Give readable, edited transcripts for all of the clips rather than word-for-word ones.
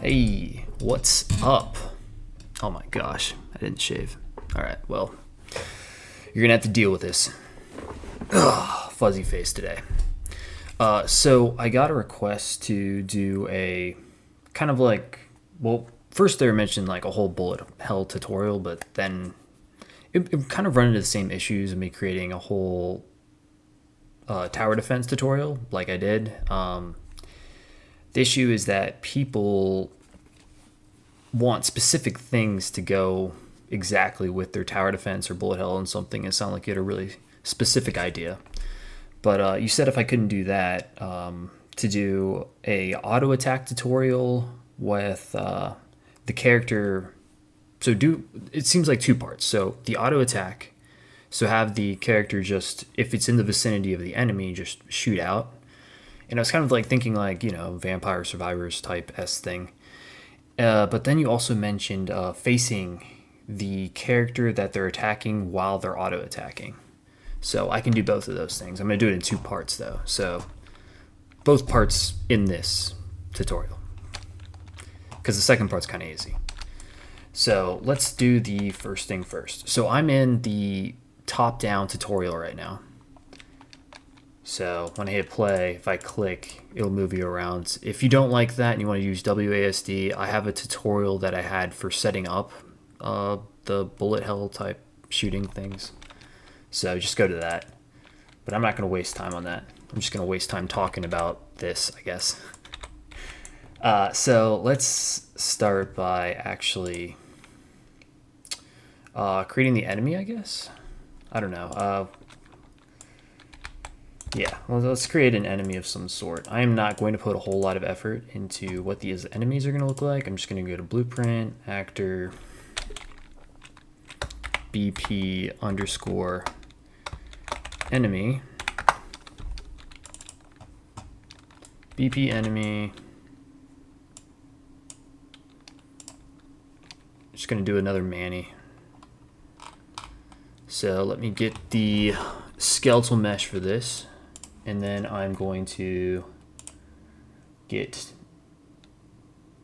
Hey, what's up? Oh my gosh, I didn't shave. Alright, well, you're gonna have to deal with this. Ugh, fuzzy face today. So I got a request to do a kind of like, well, first they mentioned like a whole bullet hell tutorial, but then it kind of run into the same issues of me creating a whole tower defense tutorial like I did. The issue is that people want specific things to go exactly with their tower defense or bullet hell and something. It sounded like you had a really specific idea. But you said if I couldn't do that, to do a auto attack tutorial with the character. So it seems like two parts. So the auto attack. So have the character just, if it's in the vicinity of the enemy, just shoot out. And I was kind of like thinking like, Vampire Survivors type S thing. But then you also mentioned facing the character that they're attacking while they're auto attacking. So I can do both of those things. I'm going to do it in two parts though. So both parts in this tutorial. Because the second part's kind of easy. So let's do the first thing first. So I'm in the top-down tutorial right now. So when I hit play, if I click, it'll move you around. If you don't like that and you want to use WASD, I have a tutorial that I had for setting up the bullet hell type shooting things. So just go to that. But I'm not going to waste time on that. I'm just going to waste time talking about this, I guess. So let's start by actually creating the enemy, I guess. I don't know. Yeah, well, let's create an enemy of some sort. I am not going to put a whole lot of effort into what these enemies are going to look like. I'm just going to go to blueprint, actor, BP underscore enemy, BP enemy. Just going to do another Manny. So let me get the skeletal mesh for this. And then I'm going to get,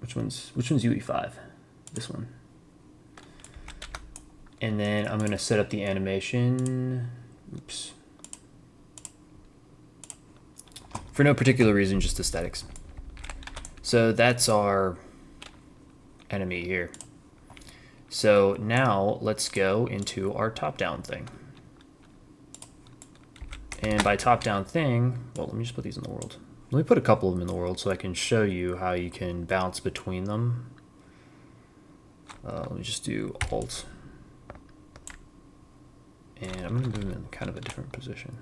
which one's UE5? This one. And then I'm going to set up the animation. Oops. For no particular reason, just aesthetics. So that's our enemy here. So now let's go into our top-down thing. And by top-down thing, well, let me just put these in the world. Let me put a couple of them in the world so I can show you how you can bounce between them. Let me just do Alt. And I'm going to move them in kind of a different position.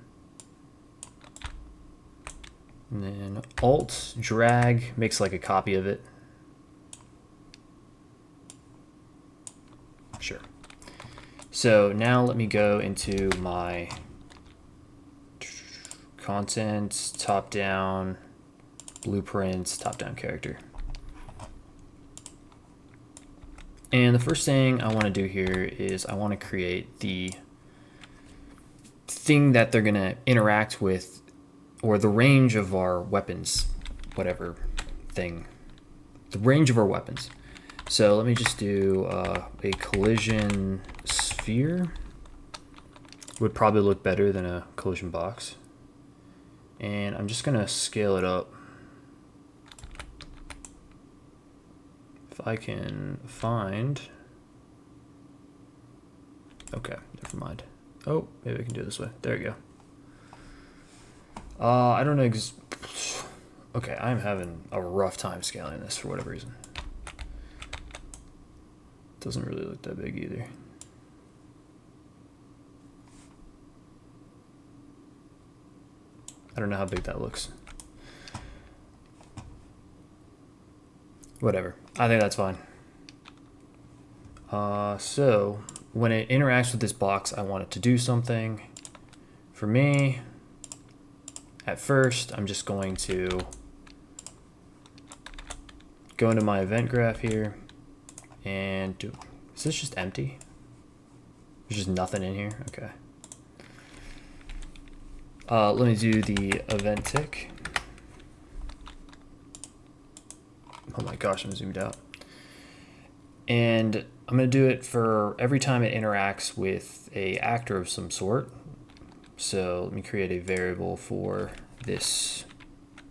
And then Alt, drag, makes like a copy of it. Sure. So now let me go into my content, top-down, blueprints, top-down character. And the first thing I want to do here is I want to create the thing that they're going to interact with, or the range of our weapons, whatever thing, the range of our weapons. So let me just do a collision sphere. Would probably look better than a collision box. And I'm just going to scale it up. If I can find... Okay, never mind. Oh, maybe I can do it this way. There you go. I don't know. Okay, I'm having a rough time scaling this for whatever reason. Doesn't really look that big either. I don't know how big that looks. Whatever. I think that's fine. So when it interacts with this box, I want it to do something. For me, at first, I'm just going to go into my event graph here and do... Is this just empty? There's just nothing in here? Okay. Let me do the event tick. Oh my gosh, I'm zoomed out. And I'm going to do it for every time it interacts with a actor of some sort. So let me create a variable for this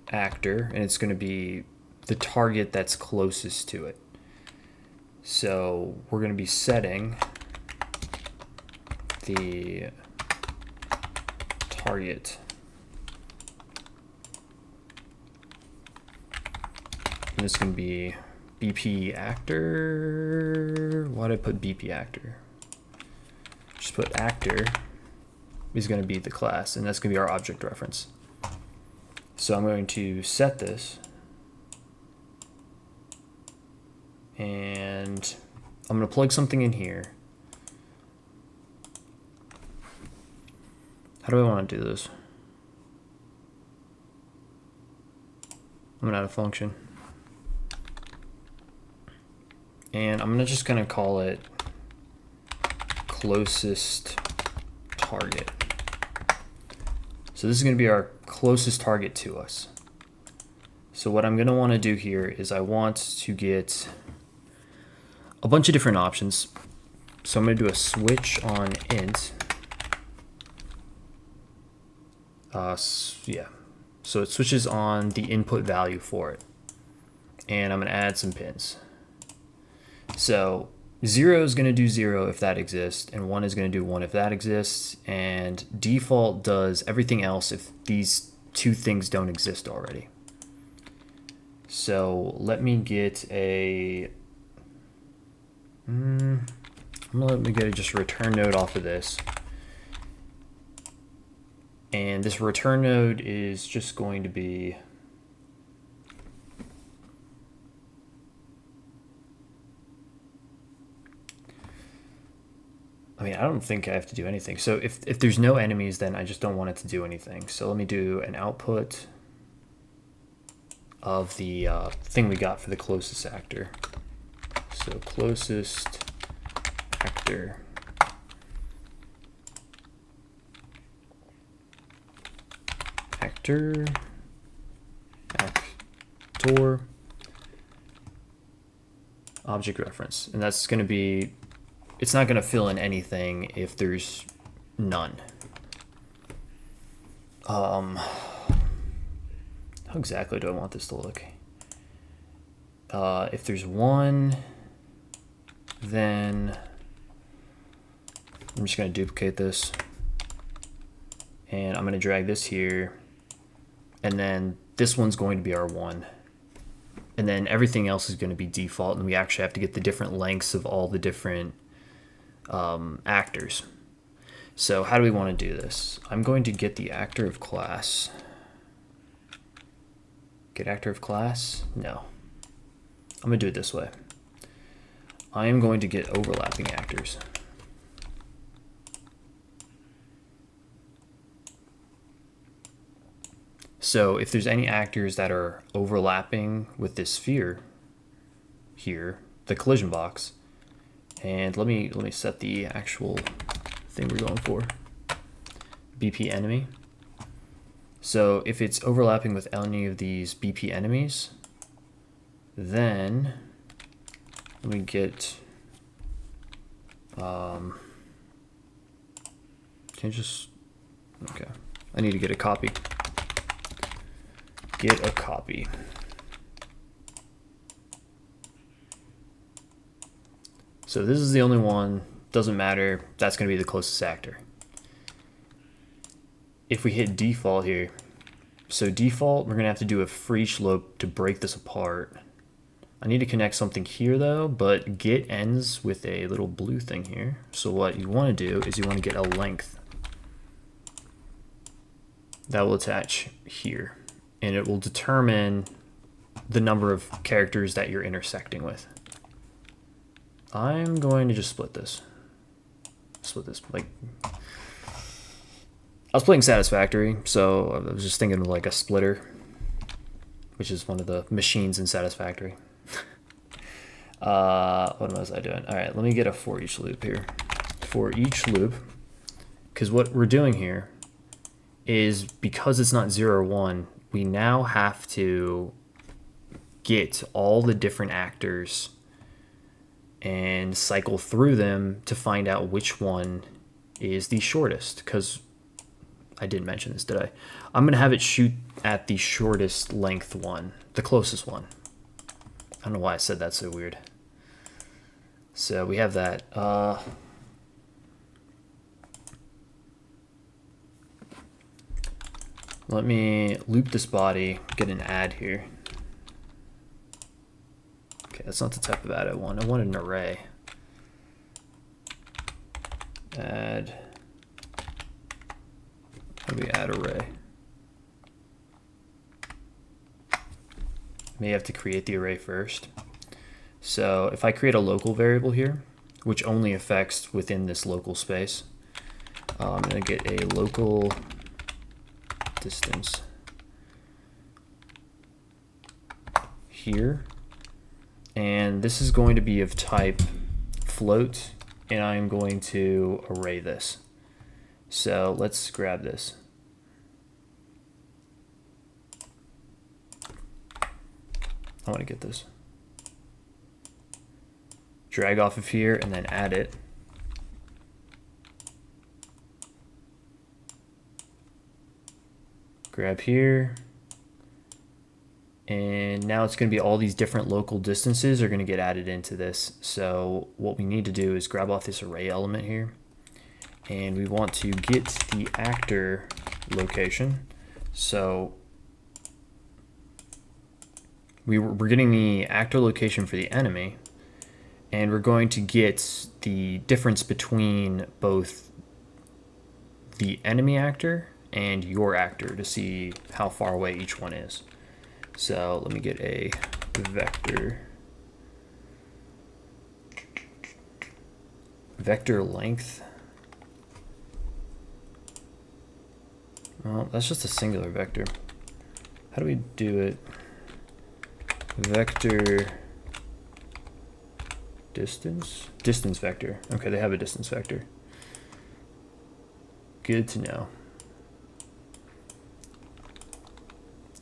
actor, and it's going to be the target that's closest to it. So we're going to be setting the target. And it's going to be BP actor. Why did I put BP actor? Just put actor is going to be the class, and that's going to be our object reference. So I'm going to set this, and I'm going to plug something in here. How do I want to do this? I'm going to add a function. And I'm just going to call it closest target. So this is going to be our closest target to us. So what I'm going to want to do here is I want to get a bunch of different options. So I'm going to do a switch on int. Yeah. So it switches on the input value for it. And I'm going to add some pins. So 0 is going to do 0 if that exists, and 1 is going to do 1 if that exists, and default does everything else if these two things don't exist already. So let me get a... let me get just a return node off of this. And this return node is just going to be... I mean, I don't think I have to do anything. So if there's no enemies, then I just don't want it to do anything. So let me do an output of the thing we got for the closest actor. So closest actor. Actor. Object reference. And that's going to be... It's not going to fill in anything if there's none. How exactly do I want this to look? If there's 1, then I'm just going to duplicate this. And I'm going to drag this here. And then this one's going to be our 1. And then everything else is going to be default. And we actually have to get the different lengths of all the different actors. So how do we want to do this? I'm going to get the actor of class. Get actor of class? No. I'm going to do it this way. I am going to get overlapping actors. So if there's any actors that are overlapping with this sphere here, the collision box, and let me set the actual thing we're going for. BP enemy. So if it's overlapping with any of these BP enemies, then let me get can I just okay. I need to get a copy. Get a copy. So this is the only one, doesn't matter, that's going to be the closest actor. If we hit default here, so default, we're going to have to do a for each loop to break this apart. I need to connect something here though, but get ends with a little blue thing here. So what you want to do is you want to get a length. That will attach here, and it will determine the number of characters that you're intersecting with. I'm going to just split this. Like, I was playing Satisfactory, so I was just thinking of like a splitter, which is one of the machines in Satisfactory. What was I doing? All right, let me get a for each loop here. For each loop, because what we're doing here is because it's not 0 or 1, we now have to get all the different actors and cycle through them to find out which one is the shortest, because I didn't mention this, did I? I'm going to have it shoot at the shortest length one, the closest one. I don't know why I said that so weird. So we have that. Let me loop this body, get an add here. Okay, that's not the type of add I want. I want an array. Add. How do we add array? May have to create the array first. So if I create a local variable here, which only affects within this local space, I'm going to get a local distance here, and this is going to be of type float, and I'm going to array this. So let's grab this. I want to get this. Drag off of here and then add it. Grab here. And now it's going to be all these different local distances are going to get added into this. So what we need to do is grab off this array element here. And we want to get the actor location. So we're getting the actor location for the enemy, and we're going to get the difference between both the enemy actor and your actor to see how far away each one is. So let me get a vector length. Well, that's just a singular vector. How do we do it? Vector distance vector. Okay, they have a distance vector. Good to know.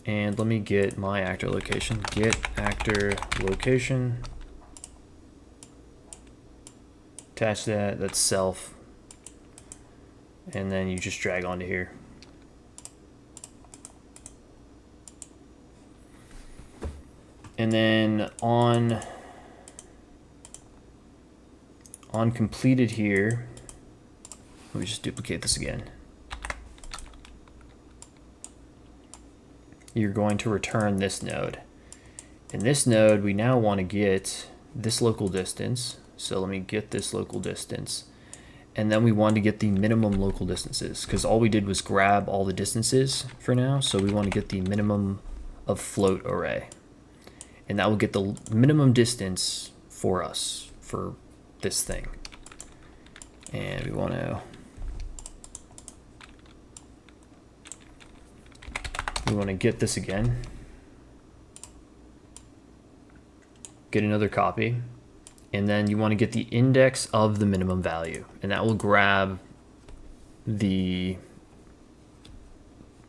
And let me get my actor location. Get actor location. Attach that. That's self. And then you just drag onto here. And then on completed here, let me just duplicate this again. You're going to return this node. In this node, we now want to get this local distance. So let me get this local distance. And then we want to get the minimum local distances, because all we did was grab all the distances for now. So we want to get the minimum of float array. And that will get the minimum distance for us for this thing. And we want to get this again. Get another copy. And then you want to get the index of the minimum value. And that will grab the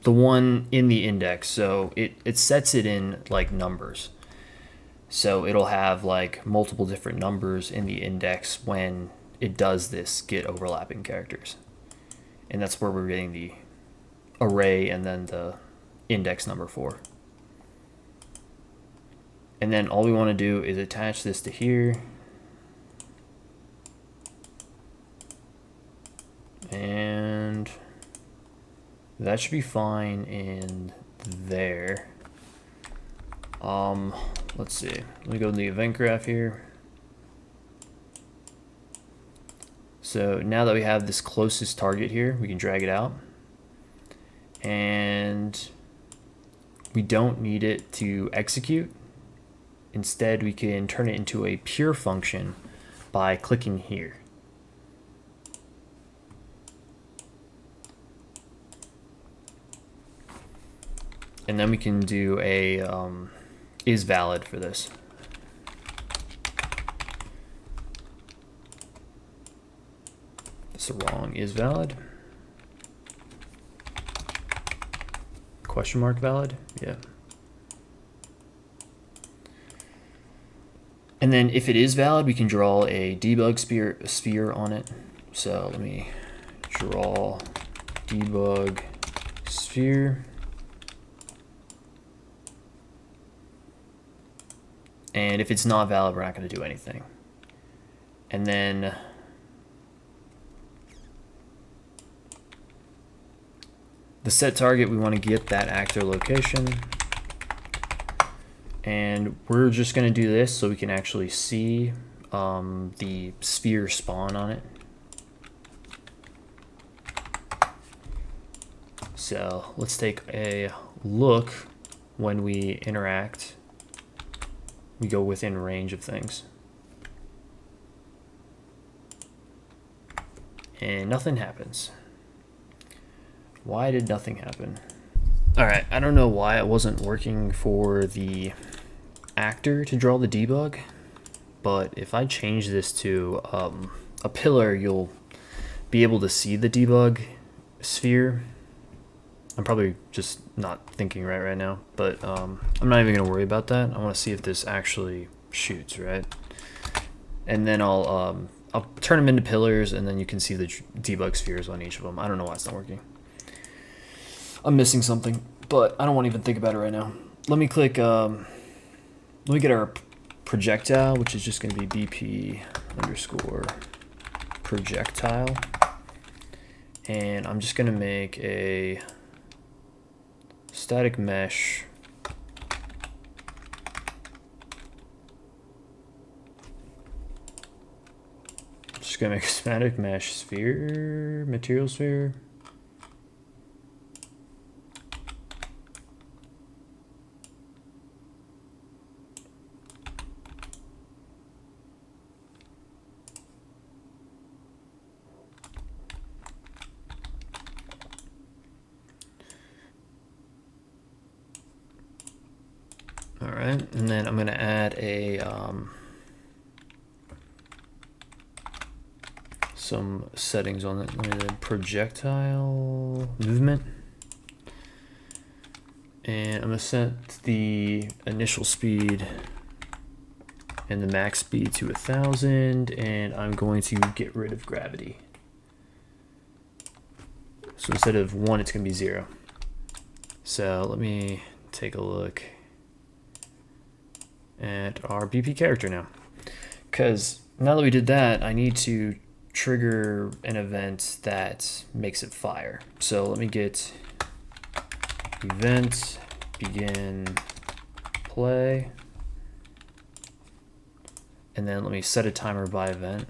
one in the index. So it sets it in like numbers. So it'll have like multiple different numbers in the index when it does this get overlapping characters. And that's where we're getting the array and then the index number for. And then all we want to do is attach this to here. And that should be fine in there. Let's see. Let me go to the event graph here. So now that we have this closest target here, we can drag it out. And we don't need it to execute. Instead, we can turn it into a pure function by clicking here. And then we can do a is valid for this. That's the wrong is valid. Question mark valid? Yeah. And then if it is valid, we can draw a debug sphere on it. So let me draw debug sphere. And if it's not valid, we're not going to do anything. And then the set target, we want to get that actor location. And we're just going to do this so we can actually see the sphere spawn on it. So let's take a look when we interact. We go within range of things. And nothing happens. Why did nothing happen? All right, I don't know why it wasn't working for the actor to draw the debug, but if I change this to a pillar, you'll be able to see the debug sphere. I'm probably just not thinking right now, but I'm not even gonna worry about that. I want to see if this actually shoots, right? And then I'll turn them into pillars, and then you can see the debug spheres on each of them. I don't know why it's not working. I'm missing something, but I don't want to even think about it right now. Let me click, let me get our projectile, which is just going to be BP underscore projectile. And I'm just going to make a static mesh gonna make a static mesh sphere, material sphere. All right, and then I'm gonna add a some settings on it. Let me do projectile movement, and I'm gonna set the initial speed and the max speed to 1,000, and I'm going to get rid of gravity. So instead of 1, it's gonna be 0. So let me take a look at our BP character now, because now that we did that, I need to trigger an event that makes it fire. So let me get event begin play, and then let me set a timer by event.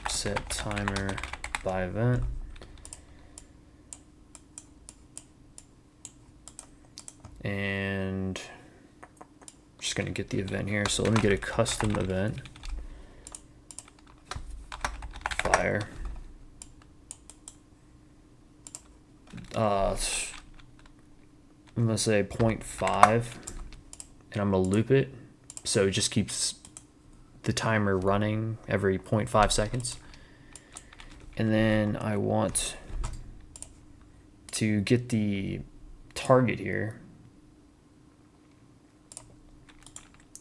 Set timer by event. And I'm just going to get the event here. So let me get a custom event. Fire. I'm going to say 0.5, and I'm going to loop it. So it just keeps the timer running every 0.5 seconds. And then I want to get the target here.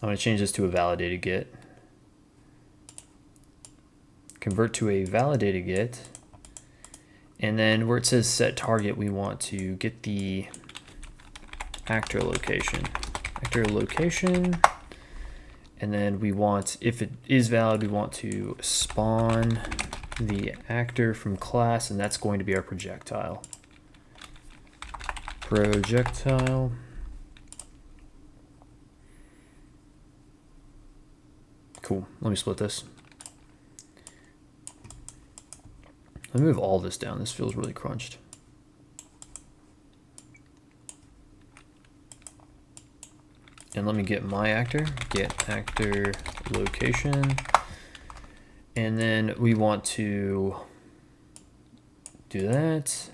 I'm going to change this to a validated get. Convert to a validated get. And then where it says set target, we want to get the actor location. Actor location. And then we want, if it is valid, we want to spawn the actor from class, and that's going to be our projectile. Projectile. Cool. Let me split this. Let me move all this down. This feels really crunched. And let me get my actor. Get actor location. And then we want to do that.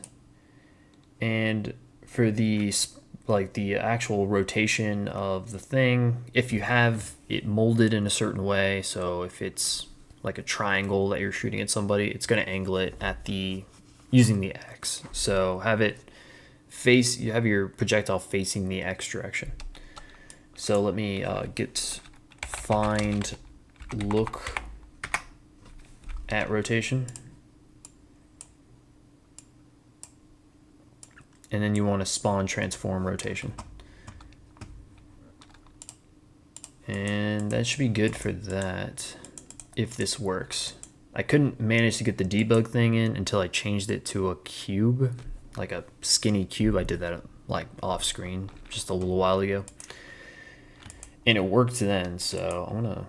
And for the the actual rotation of the thing, if you have it molded in a certain way, so if it's like a triangle that you're shooting at somebody, it's going to angle it at the using the X. So have it face, you have your projectile facing the X direction. So let me get find look at rotation. And then you want to spawn transform rotation. And that should be good for that, if this works. I couldn't manage to get the debug thing in until I changed it to a cube, like a skinny cube. I did that like off screen just a little while ago. And it worked then, so I wanna,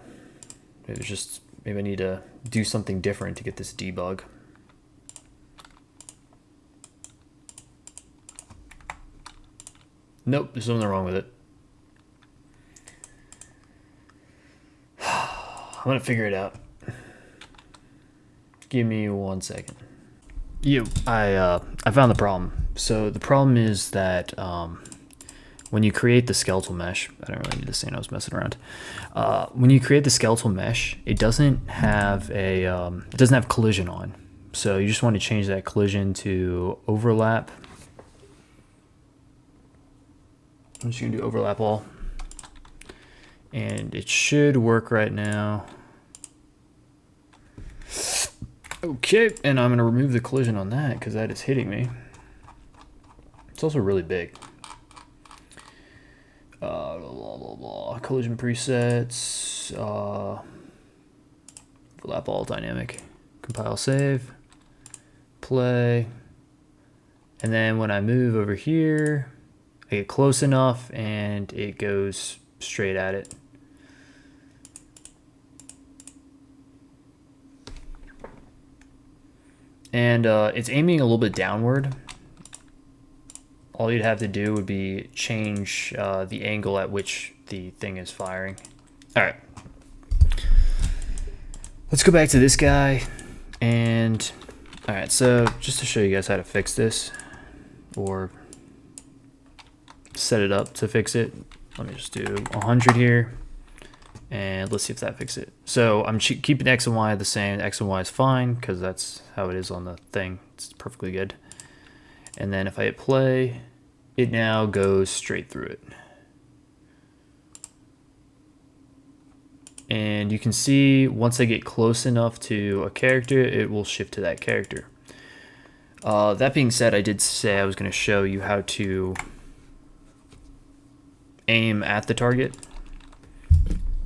maybe I need to do something different to get this debug. Nope, there's something wrong with it. I'm gonna figure it out. Give me 1 second. I found the problem. So the problem is that when you create the skeletal mesh, I don't really need to say I was messing around. When you create the skeletal mesh, it doesn't have collision on. So you just want to change that collision to overlap. I'm just gonna do overlap all. And it should work right now. Okay, and I'm gonna remove the collision on that because that is hitting me. It's also really big. Blah, blah, blah. Collision presets, overlap all dynamic, compile save, play, and then when I move over here, I get close enough and it goes straight at it. And it's aiming a little bit downward. All you'd have to do would be change the angle at which the thing is firing. All right. Let's go back to this guy. And all right, so just to show you guys how to fix this or set it up to fix it, let me just do 100 here. And let's see if that fixes it. So I'm keeping X and Y the same. X and Y is fine because that's how it is on the thing. It's perfectly good. And then if I hit play, it now goes straight through it. And you can see once I get close enough to a character, it will shift to that character. That being said, I did say I was going to show you how to aim at the target.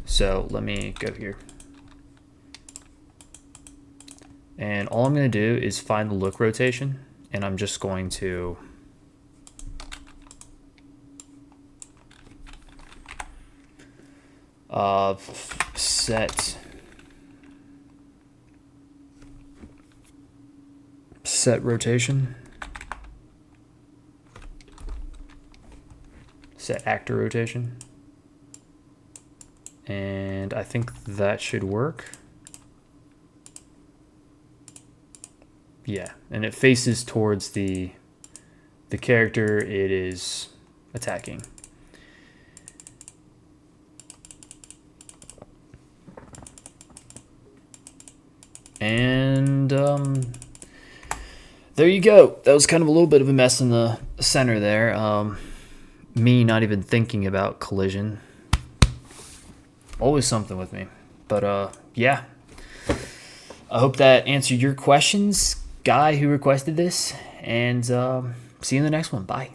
So let me go here. And all I'm going to do is find the look rotation, and I'm just going to set rotation, set actor rotation. And I think that should work. Yeah, and it faces towards the character it is attacking. And there you go. That was kind of a little bit of a mess in the center there. Me not even thinking about collision. Always something with me. But yeah, I hope that answered your questions, guy who requested this, and see you in the next one. Bye.